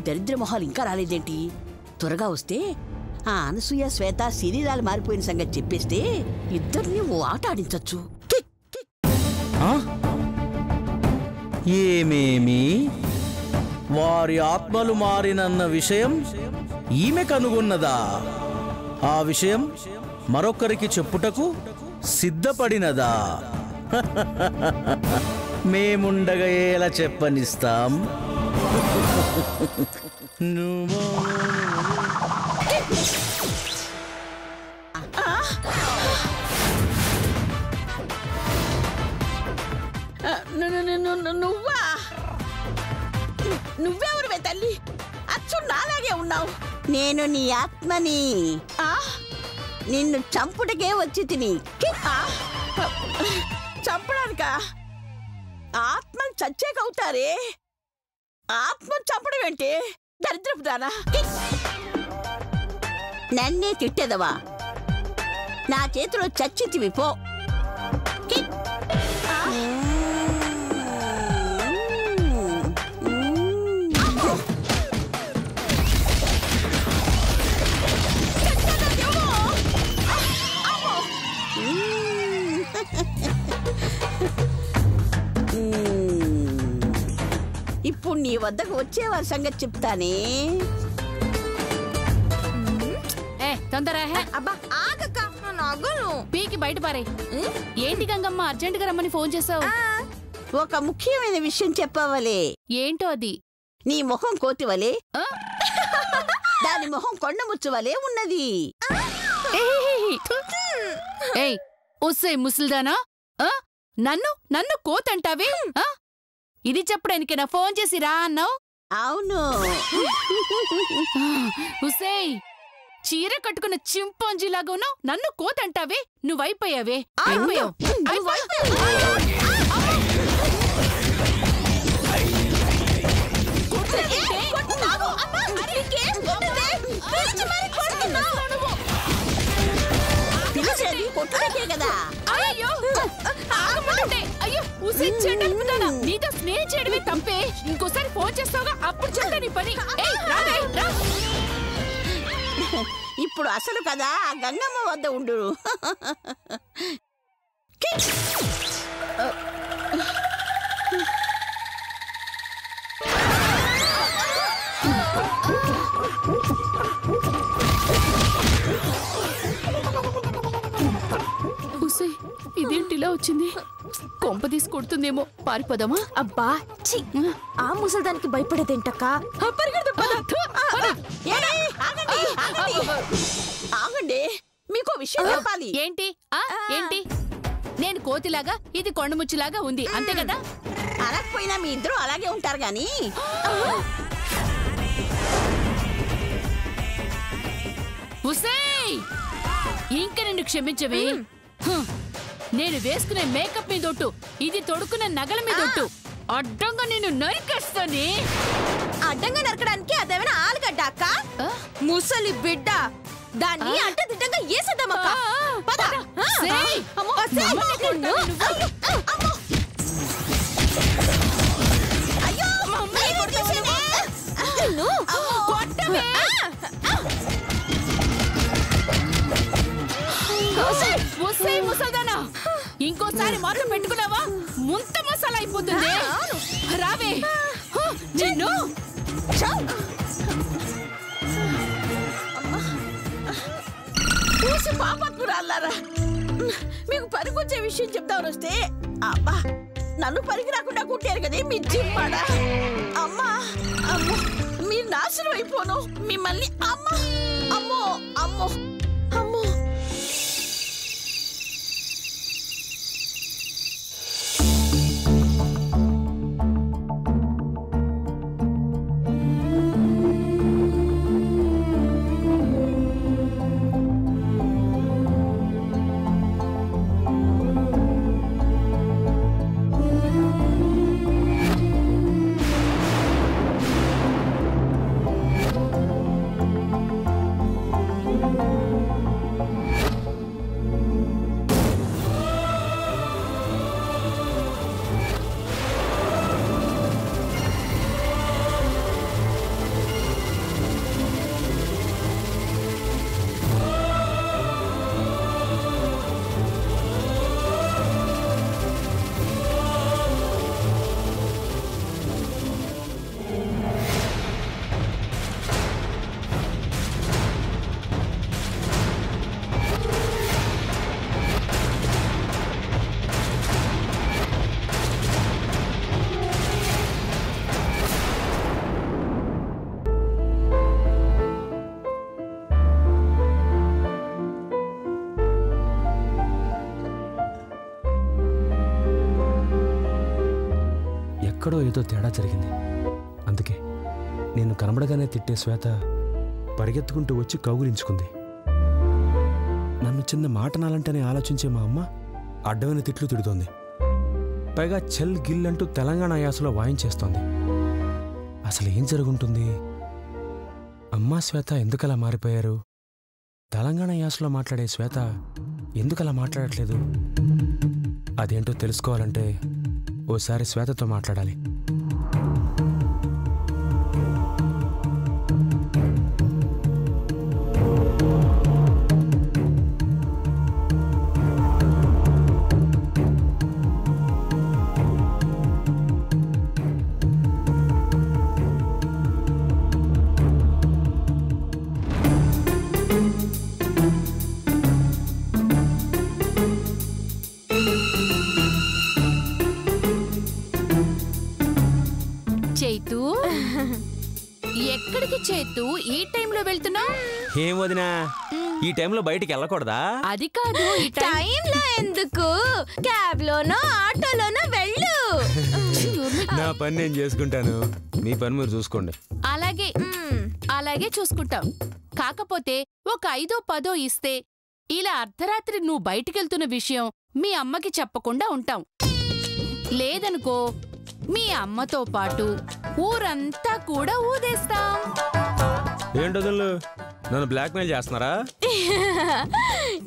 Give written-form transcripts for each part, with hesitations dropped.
దరిద్ర మొహాలు ఇంకా రాలేదేంటి? త్వరగా వస్తే ఆ అనసూయ శ్వేత శరీరాలు మారిపోయిన సంగతి చెప్పేస్తే ఇద్దరిని ఓ ఆట ఆడించచ్చు. ఏమేమి వారి ఆత్మలు మారినన్న విషయం ఈమె కనుగొన్నదా? ఆ విషయం మరొకరికి చెప్పుటకు సిద్ధపడినదా? మేముండగా ఎలా చెప్పనిస్తాం? నువ్వా? నువ్వెవరువే తల్లి? అచ్చు నాలాగే ఉన్నావు. నేను నీ ఆత్మని. నిన్ను చంపుటకే వచ్చి తిని. చంపడానికా? ఆత్మను చచ్చేకవుతారే. ఆత్మను చంపడం ఏంటి? దరిద్రపు దానా? నన్నే తిట్టేదవా? నా చేతిలో చచ్చితివి పో. ఇప్పుడు నీ వద్దకు వచ్చేవారి సంగతి చెప్తానే. తొందర. అబ్బా ఆగక్క, నగను పీకి బయట పారే. ఏంటి గంగమ్మ అర్జెంటుగా రమ్మని ఫోన్ చేసావు? ఒక ముఖ్యమైన విషయం చెప్పవలే. ఏంటో అది? నీ మొహం కోతివలే, దాని మొహం కొండముచ్చువలే ఉన్నది. ఏయ్ ఒస్సే ముసల్దానా, నన్ను నన్ను కోతంటావే? ఇది చెప్పడానికి నా ఫోన్ చేసి రా అన్నావు? అవును. ఉసేయ్, చీర కట్టుకున్న చింపాంజీలాగా ఉన్నావు, నన్ను కోతంటావే? నువ్వైపోయావే. కదా. అయ్యో నీతో స్నేహం చేయడమే తప్పే. ఇంకోసారి ఫోన్ చేస్తావుగా, అప్పుడు చెప్తా నీ పని. ఇప్పుడు అసలు కదా గంగమ్మ వద్ద ఉండు. ఇదేంటిలా వచ్చింది? కొంప తీసి కొడుతుందేమో, పారిపోదామా? అబ్బా ఛీ, ఆ ముసల్దానికి భయపడేదేంటక్క? ఆగండి, మీకో విషయం చెప్పాలి. ఏంటి? ఏంటి? నేను కోతిలాగా, ఇది కొండముచ్చిలాగా ఉంది, అంతే కదా? అనకపోయినా మీ ఇద్దరు అలాగే ఉంటారు గాని. ఉసేయ్, ఇంక నిన్ను క్షమించవే. నేను వేసుకునే మేకప్ మీదొట్టు, ఇది తొడుకునే నగల మీదొట్టు, అడ్డంగా నేను నరికేస్తానే. అడ్డంగా నరకడానికి అదేమైనా ఆలుగడ్డ అక్క? ముసలి బిడ్డ, దాన్ని అడ్డదిడ్డంగా ఏసేద్దామక్క. ముసల్దానా, ఇంకోసారి మాటలు పెట్టుకున్నావా ముంత మసాలా అయిపోతుంది. రావే నిన్ను. పాపత్మురాలారా, మీకు పనికొచ్చే విషయం చెప్తాను వస్తే, అబ్బా నన్ను పనికి రాకుండా కుట్టారు కదే మీ జిమ్మాడా. అమ్మా అమ్మో, మీరు నాశనం అయిపోను మిమ్మల్ని. అమ్మా అమ్మో అమ్మో అమ్మో. ఎక్కడో ఏదో తేడా జరిగింది. అందుకే నేను కనబడగానే తిట్టే శ్వేత పరిగెత్తుకుంటూ వచ్చి కౌగులించుకుంది. నన్ను చిన్న మాట నాలంటేనే ఆలోచించే మా అమ్మ అడ్డమైన తిట్లు తిడుతోంది. పైగా చెల్ గిల్ అంటూ తెలంగాణ యాసలో వాయించేస్తోంది. అసలు ఏం జరుగుంటుంది? అమ్మా శ్వేత ఎందుకలా మారిపోయారు? తెలంగాణ యాసలో మాట్లాడే శ్వేత ఎందుకలా మాట్లాడట్లేదు? అదేంటో తెలుసుకోవాలంటే ఓసారి శ్వేతతో మాట్లాడాలి. చైతు, ఎక్కడికి చైతు ఈ టైంలో వెళ్తున్నావు? ఏం వదినా, ఈ టైంలో బయటికి వెళ్ళకూడదా? అది కాదు, ఈ టైంలో ఎందుకు? క్యాబ్ లోనో ఆటోలోనో వెళ్ళు. నా పని నేను చేసుకుంటాను, మీ పని మీరు చూసుకోండి. అలాగే అలాగే చూసుకుంటాం. కాకపోతే ఒక 5-10 ఇస్తే ఇలా అర్ధరాత్రి నువ్వు బయటికెళ్తున్న విషయం మీ అమ్మకి చెప్పకుండా ఉంటాం. లేదనుకో మీ అమ్మతో పాటు ఊరంతా కూడా ఊదేస్తాం. ఏంటోదళ్ళు నన్ను బ్లాక్మెయిల్ చేస్తున్నారా?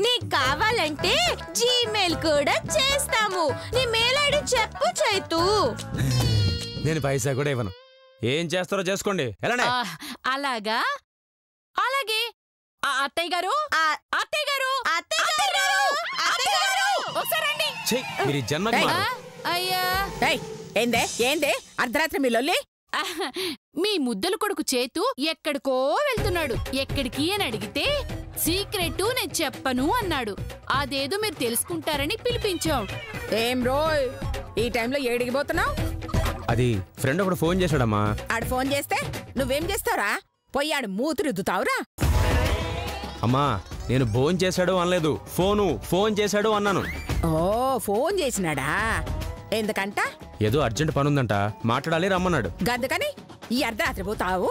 నీకు కావాలంటే జీమెయిల్ కూడా చేస్తాము. నీ మెయిల్ ఐడి చెప్పు చైతు. నేను పైసా కూడా ఇవ్వను. ఏం చేస్తారో చేసుకోండి. అలాగా? అలాగే. అత్తయ్య గారు, అత్తయ్య గారు, ఒకసారండి. మీరు జన్మకి అయ్యా, ఏందే ఏందే అర్ధరాత్రి మీ లొల్లి? మీ ముద్దలు కొడుకు చేతు ఎక్కడికో వెళ్తున్నాడు. ఎక్కడికి అని అడిగితే సీక్రెట్ నేను చెప్పను అన్నాడు. అదేదో మీరు తెలుసుకుంటారని పిలిపించాం. ఏం రోయ్, ఈ టైంలో ఏడికి పోతున్నావు? అది ఫ్రెండ్ ఒకడు ఫోన్ చేశాడమ్మా. ఆడు ఫోన్ చేస్తే నువ్వేం చేస్తావురా? పోయాడు మూతురుద్దుతావురా? అమ్మా, నేను ఫోన్ చేశాడు అనలేదు, ఫోన్ చేశాడు అన్నాను. ఓ, ఫోన్ చేసినాడా? ఎందుకంట? ఏదో అర్జెంట్ పనుందంట, మాట్లాడాలి రమ్మన్నాడు. గందుకని ఈ అర్ధరాత్రి పోతావు?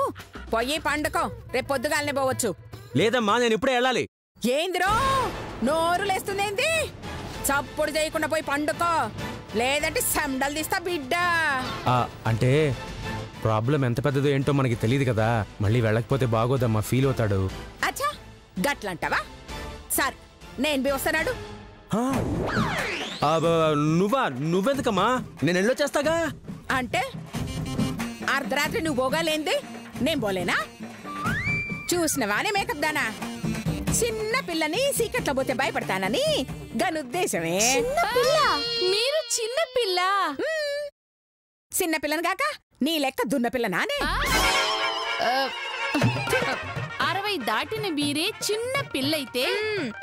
పోయి పండుకో, రేపు పొద్దుగాలనే పోవచ్చు. లేదమ్మా, నేను ఇప్పుడే వెళ్ళాలి. ఏందిరో నోరు లేస్తుందేంది? చప్పుడు చేయకుండా పోయి పండుకో, లేదంటే సండలు తీస్తా బిడ్డ. అంటే ప్రాబ్లం ఎంత పెద్దదో ఏంటో మనకి తెలియదు కదా, మళ్ళీ వెళ్ళకపోతే బాగోదమ్మా, ఫీల్ అవుతాడు. అచ్చా, గట్లంటావా? సరే, నేను వస్తున్నాడు. నువ్వెందుకమ్మా, నేను వెళ్ళొచ్చేస్తాగా. అంటే అర్ధరాత్రి నువ్వు పోగాలేంది, నేను పోలేనా? చూసినవానే మేకప్ దానా? చిన్న పిల్లని సీక్రెట్లో పోతే భయపడతానని గనుద్దేశమే. మీరు చిన్న పిల్ల? చిన్న పిల్లని కాక నీ లెక్క దున్న పిల్ల నానే. 60 దాటిన మీరే చిన్న పిల్లయితే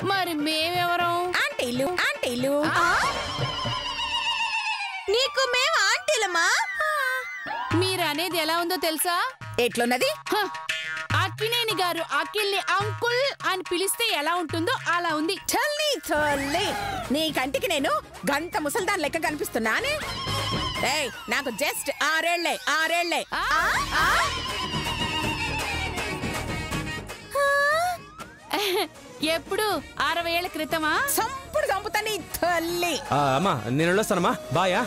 మరి మేమెవరం? ఆంటీలు. నీకు మేము ఆంటీలమా? మీరనేది ఎలా ఉందో తెలుసా? ఎట్లున్నది? అక్కినేని గారు అఖిల్ని అంకుల్ అని పిలిస్తే ఎలా ఉంటుందో అలా ఉంది. చల్లి నీ కంటికి నేను గంట ముసల్దాన్ లెక్క కనిపిస్తున్నానే? ఏయ్, నాకు జస్ట్ 6 ఏళ్లే. ఎప్పుడు 60 ఏళ్ల క్రితమా? సంపుడు చంపుతా నీ తల్లి. అమ్మా, నేను వెళ్ళొస్తానమ్మా, బాయా.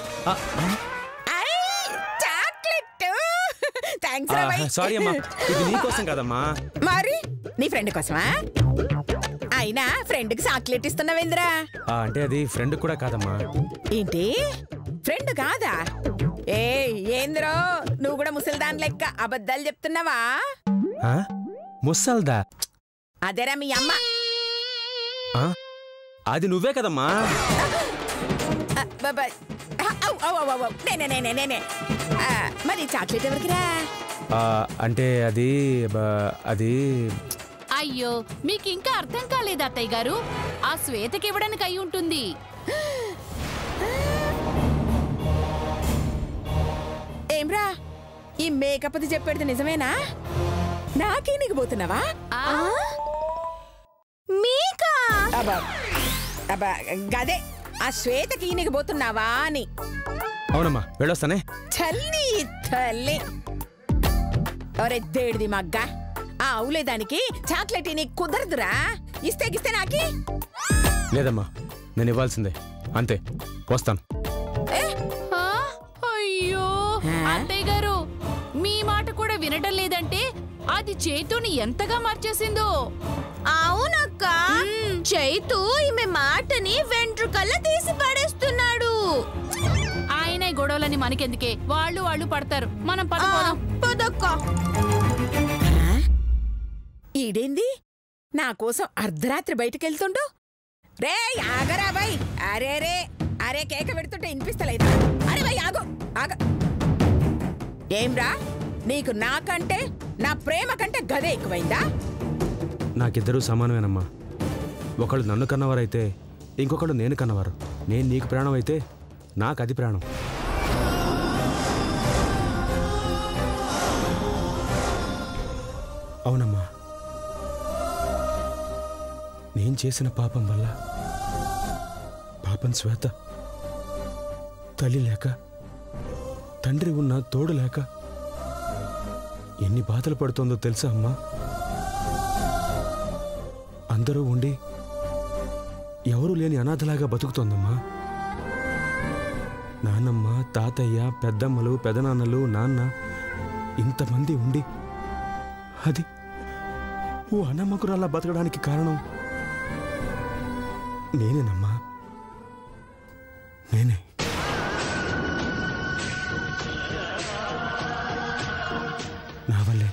సారీ అమ్మా, ఇది నీకోసం కదమ్మా. మరి నీ ఫ్రెండ్ కోసమా? అయినా ఫ్రెండ్ కి చాక్లెట్ ఇస్తున్నావేంద్రా? అంటే అది ఫ్రెండ్ కూడా కాదమ్మా. ఏంటి, ఫ్రెండ్ కాదా? ఏంద్రో నువ్వు కూడా ముసల్దాన్ లెక్క అబద్ధాలు చెప్తున్నావా? ముసల్దా? అదేరా మీ అమ్మ. అది నువ్వే కదమ్మా. నేనే. మరి చాక్లెట్ ఎవరికిరా? అంటే అది అయ్యో, మీకు ఇంకా అర్థం కాలేదు అత్తయ్య గారు. ఆ శ్వేతకి ఇవ్వడానికి అయి ఉంటుంది. ఏమ్రా, ఈ మేకప్ అది చెప్పేది నిజమేనా? నాకే నీకు పోతున్నావా? మీకా? అబ్బా గదే, ఆ శ్వేతకి నీకు పోతున్నావా అని. అవునమ్మా వెళ్ళొస్తానే. చల్లి తల్లి. ఒరే దేడిది మగ్గ, ఆ అవులేదానికి చాక్లెట్ నీకు కుదరదురా. ఇస్తే గిస్తే నాకి. లేదమ్మా నేను ఇవ్వాల్సిందే, అంతే. వస్తాను. అయ్యో అత్తయ్య గారు, మీ మాట కూడా వినటం లేదంటే అది చైతుని ఎంతగా మార్చేసిందో. అవునక్క, చైతు ఈమె మాటని వెంట్రుకల్లా తీసి పడేస్తున్నాడు. ఆయన గొడవలని మనకెందుకే, వాళ్ళు పడతారు. మనం పదక్క. ఈడేంది నా కోసం అర్ధరాత్రి బయటకెళ్తుండు? రే ఆగరా బై. అరే రే అరే కేక పెడుతుంటే వినిపిస్తలేదా? అరే బై ఆగు ఆగ. ఏంరా నీకు నాకంటే నా ప్రేమ కంటే గదే ఎక్కువైందా? నాకిద్దరూ సమానమేనమ్మా. ఒకళ్ళు నన్ను కన్నవారైతే ఇంకొకళ్ళు నేను కన్నవారు. నేను నీకు ప్రాణం అయితే నాకు అది ప్రాణం. అవునమ్మా, నేను చేసిన పాపం వల్ల పాపం శ్వేత తల్లి లేక తండ్రి ఉన్న తోడు లేక ఎన్ని బాధలు పడుతోందో తెలుసా అమ్మా? అందరూ ఉండి ఎవరూ లేని అనాథలాగా బతుకుతోందమ్మా. నాన్నమ్మ, తాతయ్య, పెద్దమ్మలు, పెదనాన్నలు, నాన్న ఇంతమంది ఉండి అది ఓ అన్నమ్మకురాలా బతకడానికి కారణం నేనేనమ్మా, నేనే. నా వల్లే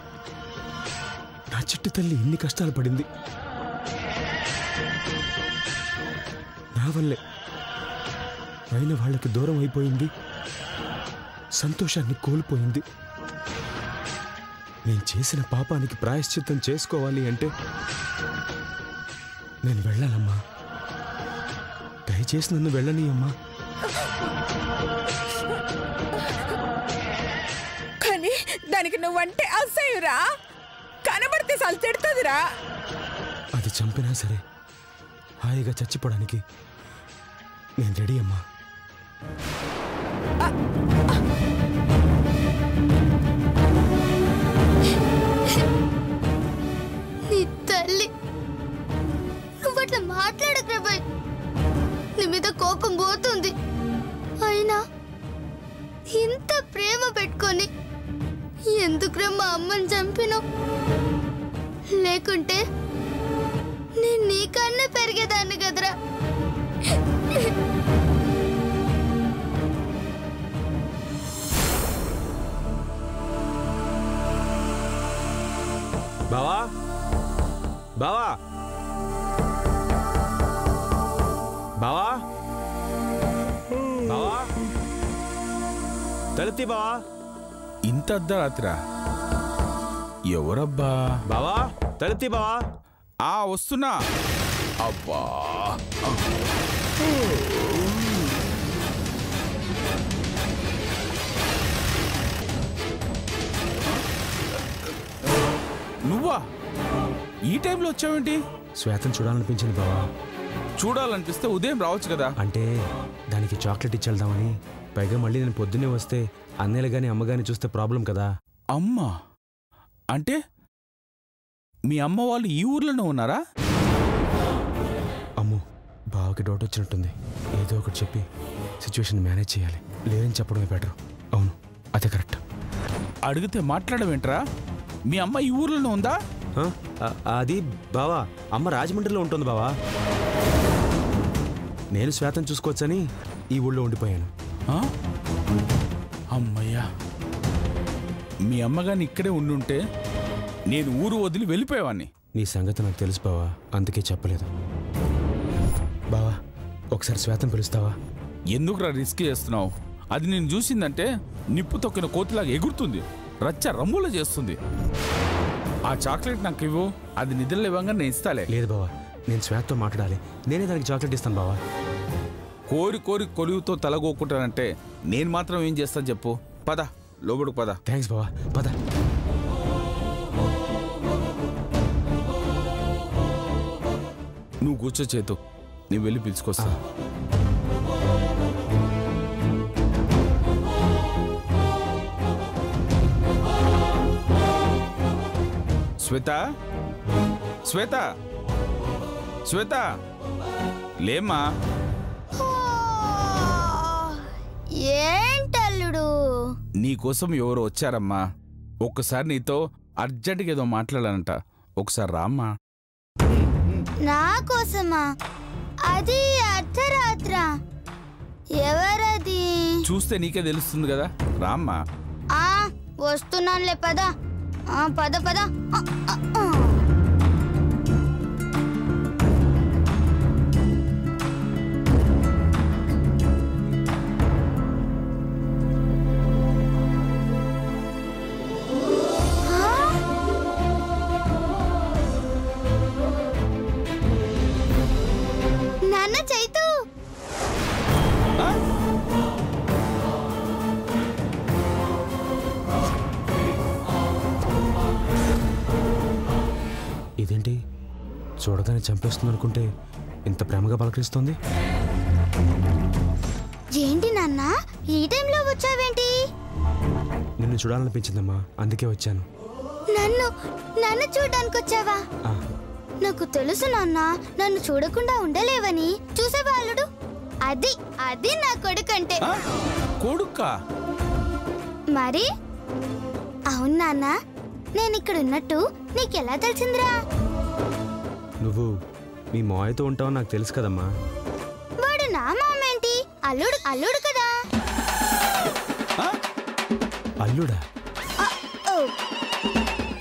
నా చిట్టి తల్లి ఇన్ని కష్టాలు పడింది. నా వల్లే అయిన వాళ్ళకి దూరం అయిపోయింది, సంతోషాన్ని కోల్పోయింది. నేను చేసిన పాపానికి ప్రాయశ్చిత్తం చేసుకోవాలి అంటే నేను వెళ్ళాలమ్మా. దయచేసి నన్ను వెళ్ళనీయమ్మా. కానీ దానికి నువ్వంటే అసహ్యురా. కనబడితే అసలు తిడుతుందిరా. అది చంపినా సరే హాయిగా చచ్చిపోవడానికి నేను రెడీ అమ్మా. నీ తల్లి నువ్వట్లా మాట్లాడక. నీ మీద కోపం పోతుంది. అయినా ఇంత ప్రేమ పెట్టుకొని ఎందుకురా మా అమ్మని చంపినావు? లేకుంటే నేను నీకన్నా పెరిగేదాన్ని కదరా. బావా, బావా, బావా, బావా, తలెత్తి బావా. ఇంత అర్ధరాత్రా? ఎవరబ్బా? బావా తలెత్తి బావా. వస్తున్నా. అబ్బా, నువ్వా ఈ టైంలో వచ్చావేంటి? శ్వేతను చూడాలనిపించింది బావా. చూడాలనిపిస్తే ఉదయం రావచ్చు కదా. అంటే దానికి చాక్లెట్ ఇచ్చేద్దామని. పైగా మళ్ళీ నేను పొద్దున్నే వస్తే అన్నయ్యలు గాని అమ్మగాని చూస్తే ప్రాబ్లం కదా. అమ్మా అంటే మీ అమ్మ వాళ్ళు ఈ ఊర్లోనే ఉన్నారా? అమ్మో, బావకి డౌట్ వచ్చినట్టుంది. ఏదో ఒకటి చెప్పి సిచ్యువేషన్ మేనేజ్ చేయాలి. లేదని చెప్పడమే బెటర్. అవును, అదే కరెక్ట్. అడిగితే మాట్లాడవేంట్రా? మీ అమ్మ ఈ ఊర్లోనే ఉందా? అది బావా, అమ్మ రాజమండ్రిలో ఉంటుంది బావా. నేను శ్వేతం చూసుకోవచ్చని ఈ ఊళ్ళో ఉండిపోయాను. అమ్మయ్యా, మీ అమ్మగాని ఇక్కడే ఉండుంటే నేను ఊరు వదిలి వెళ్ళిపోయేవాన్ని. నీ సంగతి నాకు తెలుసు బావా, అందుకే చెప్పలేదు. బావా ఒకసారి శ్వేతం పిలుస్తావా? ఎందుకురా రిస్క్ చేస్తున్నావు? అది నేను చూసిందంటే నిప్పు తొక్కిన కోతిలాగా ఎగురుతుంది, రచ్చ రమ్ములా చేస్తుంది. ఆ చాక్లెట్ నాకు ఇవ్వు, అది నిద్రలు ఇవ్వంగా నేను ఇస్తాలే. లేదు బావా, నేను శ్వేతతో మాట్లాడాలి. నేనే దానికి చాక్లెట్ ఇస్తాను బావా. కోరి కోరి కొలువుతో తలగోకుంటానంటే నేను మాత్రం ఏం చేస్తాను చెప్పు? పద లోబడుకు పద. థ్యాంక్స్ బావా, పద. నువ్వు కూర్చో చేతు, నేను వెళ్ళి పిలుచుకొస్తా. శ్వేత శ్వేత శ్వేత లేమ్మా. ఏంటల్లుడు? నీకోసం ఎవరు వచ్చారమ్మా. ఒక్కసారి నీతో అర్జెంటుగా ఏదో మాట్లాడాలంట. ఒకసారి రామ్మా. నా కోసమా? అది అర్ధరాత్ర. ఎవరది? చూస్తే నీకే తెలుస్తుంది కదా, రామ్మా. వస్తున్నానులే, పద. పద పద. నాన్న చైతు, ఇదేంటి చూడగానే చంపేస్తుంది అనుకుంటే ఇంత ప్రేమగా పలకరిస్తోంది. ఏంటి నాన్న ఈ టైంలో వచ్చావేంటి? నిన్ను చూడాలనిపించిందమ్మా, అందుకే వచ్చాను. నన్ను చూడడానికి వచ్చావా? నాకు తెలుసు నాన్న, నన్ను చూడకుండా ఉండలేవని. చూసేవాళ్ళుడు, అది నా కొడుకంటే. కొడుకా? మరి అవును నాన్న, నేను ఇక్కడ ఉన్నట్టు నీకెలా తెలిసిందిరా? నువ్వు మీ మాయతో ఉంటావని నాకు తెలుసు కదమ్మా. వాడు నా మామేంటి? అల్లుడు కదా. అల్లుడా?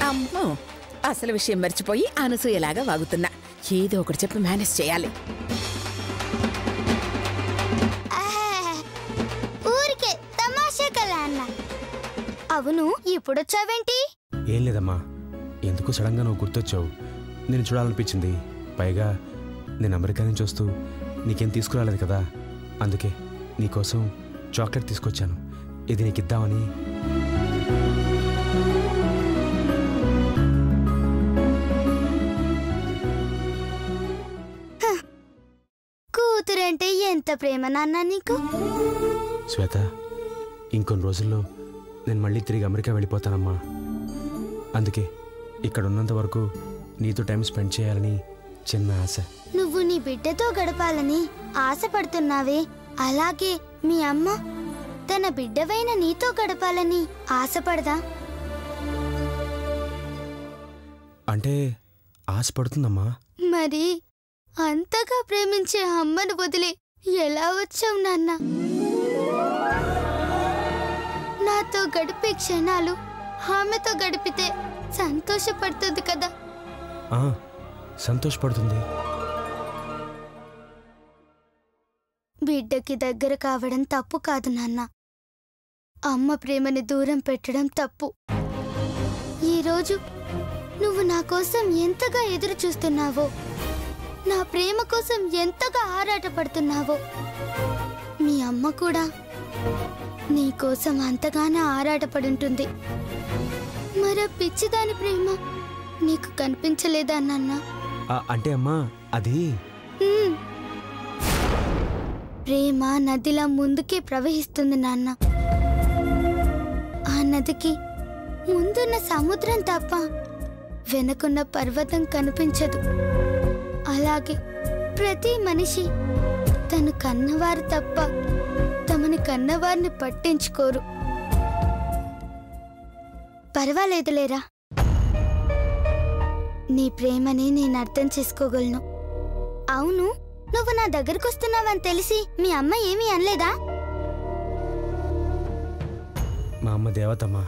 అమ్మో, అసలు విషయం మర్చిపోయి అనసూయలాగా వాగుతున్నా. ఏదో ఒకటి చెప్పి మేనేజ్ చేయాలి. ఊరికే తమాషా కదా అన్న. అవును, ఇప్పుడొచ్చావేంటి? ఏం లేదమ్మా, ఎందుకు సడన్గా నువ్వు గుర్తొచ్చావు. నేను చూడాలనిపించింది. పైగా నేను అమెరికా నుంచి వస్తూ నీకేం తీసుకురాలేదు కదా, అందుకే నీకోసం చాక్లెట్ తీసుకొచ్చాను. ఇది నీకు ఇద్దామని. కూతురంటే ఎంత ప్రేమ నాన్న నీకు. శ్వేత, ఇంకొన్ని రోజుల్లో నేను మళ్ళీ తిరిగి అమెరికా వెళ్ళిపోతానమ్మా. అందుకే ఇక్కడ ఉన్నంత వరకు నీతో టైం స్పెండ్ చేయాలని చిన్న ఆశ. నువ్వు నీ బిడ్డతో గడపాలని ఆశపడుతున్నావే, అలాగే మీ అమ్మ తన బిడ్డవైన నీతో గడపాలని ఆశపడదా? అంటే ఆశపడుతుందమ్మా. మరి అంతగా ప్రేమించే అమ్మను వదిలి ఎలా వచ్చావు నాన్న? నాతో గడిపే క్షణాలు ఆమెతో గడిపితే సంతోషపడుతుంది కదా. సంతోషపడుతుంది. బిడ్డకి దగ్గర కావడం తప్పు కాదు నాన్న. అమ్మ ప్రేమని దూరం పెట్టడం తప్పు. ఈరోజు నువ్వు నా కోసం ఎంతగా ఎదురు చూస్తున్నావో, నా ప్రేమ కోసం ఎంతగా ఆరాటపడుతున్నావో, మీ అమ్మ కూడా నీ కోసం అంతగానే ఆరాటపడుంటుంది. మరో పిచ్చిదాని ప్రేమ నీకు కనిపించలేదా నాన్న? అంటే అమ్మా, అది ప్రేమ నదిలా ముందుకే ప్రవహిస్తుంది నాన్న. ఆ నదికి ముందున్న సముద్రం తప్ప వెనకున్న పర్వతం కనిపించదు. అలాగే ప్రతి మనిషి తను కన్నవారు తప్ప తమని కన్నవారిని పట్టించుకోరు. పర్వాలేదులేరా, నీ ప్రేమని నేను అర్థం చేసుకోగలను. అవును, నువ్వు నా దగ్గరకు వస్తున్నావని తెలిసి మీ అమ్మ ఏమీ అనలేదా? మా అమ్మ దేవతమ్మా,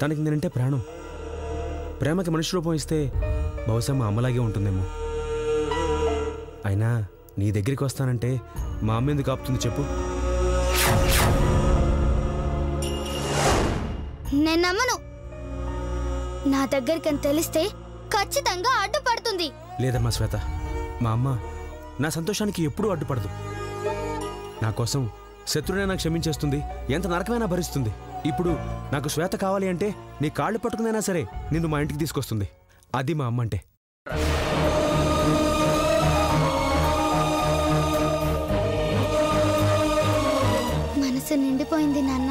తనకి నేనంటే ప్రాణం. ప్రేమకి మనిషి రూపం ఇస్తే బహుశా మా అమ్మలాగే ఉంటుందేమో. అయినా నీ దగ్గరికి వస్తానంటే మా అమ్మ ఎందుకు ఆపుతుంది చెప్పు? నేను నమ్మను. నా దగ్గరికని తెలిస్తే ఖచ్చితంగా అడ్డుపడుతుంది. లేదమ్మా శ్వేత, మా అమ్మ నా సంతోషానికి ఎప్పుడూ అడ్డుపడదు. నా కోసం శత్రుడైనా క్షమించేస్తుంది, ఎంత నరకమైనా భరిస్తుంది. ఇప్పుడు నాకు శ్వేత కావాలి అంటే నీ కాళ్ళు పట్టుకునైనా సరే నిన్ను మా ఇంటికి తీసుకొస్తుంది. అది మా అమ్మ అంటే. మనసు నిండిపోయింది నాన్న.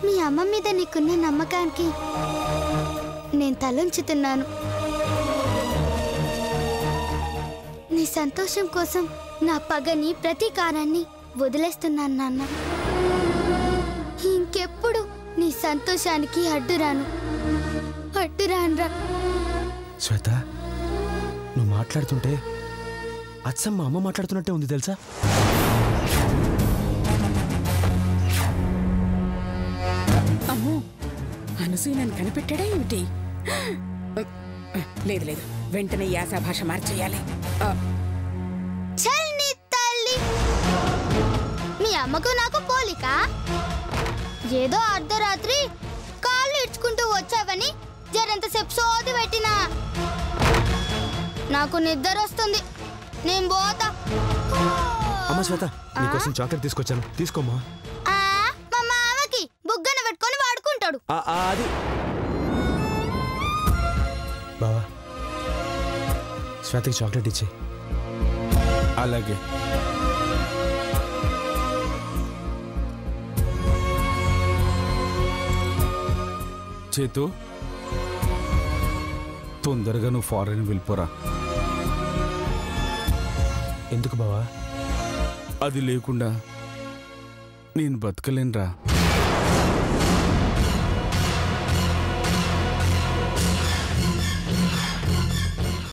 మీ అమ్మ మీద నీకున్న నమ్మకానికి నేను తలంచుతున్నాను. నీ సంతోషం కోసం నా పగని ప్రతీకారాన్ని వదిలేస్తున్నాను నాన్న. ఇంకెప్పుడు నీ సంతోషానికి అడ్డురానురా. శ్వేత, నువ్వు మాట్లాడుతుంటే అచ్చం మా అమ్మ మాట్లాడుతున్నట్టే ఉంది తెలుసా? అమ్మో, అనసూయ నన్ను కనిపెట్టాడా ఏమిటి? లేదు లేదు, వెంటనే యాసా భాష మార్చేయాలి. చల్ నీ తల్లి, మీ అమ్మకు నాకు పోలిక. ఏదో అర్ధరాత్రి కాళ్ళు ఇడ్చుకుంటూ వచ్చావని జరంతసేపు సోది పెట్టినా. నాకు నిద్ర వస్తుంది, నేను పోతా. అమ్మ శ్వేత, నీకోసం చాక్లెట్ తీసుకొచ్చాను, తీసుకోమ్మా. మా మామకి బుగ్గన పెట్టుకొని వాడుకుంటాడు. అది బావా, శ్వేతకి చాక్లెట్ ఇచ్చే. అలాగే. చేతు, తొందరగా నువ్వు ఫారెన్ వెళ్ళిపోరా. ఎందుకు బావా? అది లేకుండా నేను బతకలేనురా.